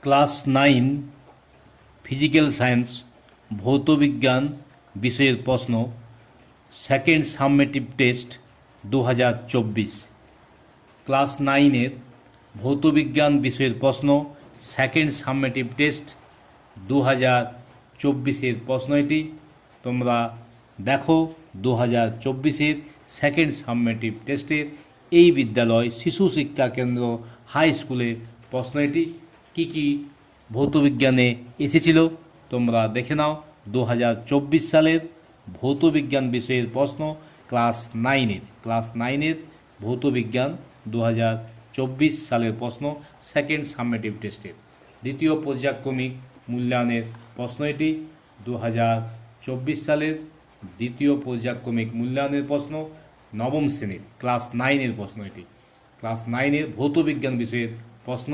Class 9 physical science ভৌতবিজ্ঞান বিষয়ের প্রশ্ন second সাবমেটিভ test 2024। Class 9-এর ভৌতবিজ্ঞান বিষয়ের প্রশ্ন সেকেন্ড সাবমেটিভ টেস্ট 2024-এর প্রশ্ন এটি। তোমরা দেখো 2024-এর সেকেন্ড সাবমেটিভ টেস্টের এই বিদ্যালয় শিশু শিক্ষা কেন্দ্র হাই স্কুলের প্রশ্ন এটি। কী কী ভৌতবিজ্ঞানে এসেছিল তোমরা দেখে নাও। 2024 সালের ভৌতবিজ্ঞান বিষয়ের প্রশ্ন ক্লাস 9-এর ভৌতবিজ্ঞান 2024 সালের প্রশ্ন সেকেন্ড সাবমেটিভ টেস্টের দ্বিতীয় পর্যায়ক্রমিক মূল্যায়নের প্রশ্ন এটি। 2024 সালের দ্বিতীয় পর্যায়ক্রমিক মূল্যায়নের প্রশ্ন নবম শ্রেণীর ক্লাস 9-এর প্রশ্ন এটি। ক্লাস 9-এর ভৌতবিজ্ঞান বিষয়ের প্রশ্ন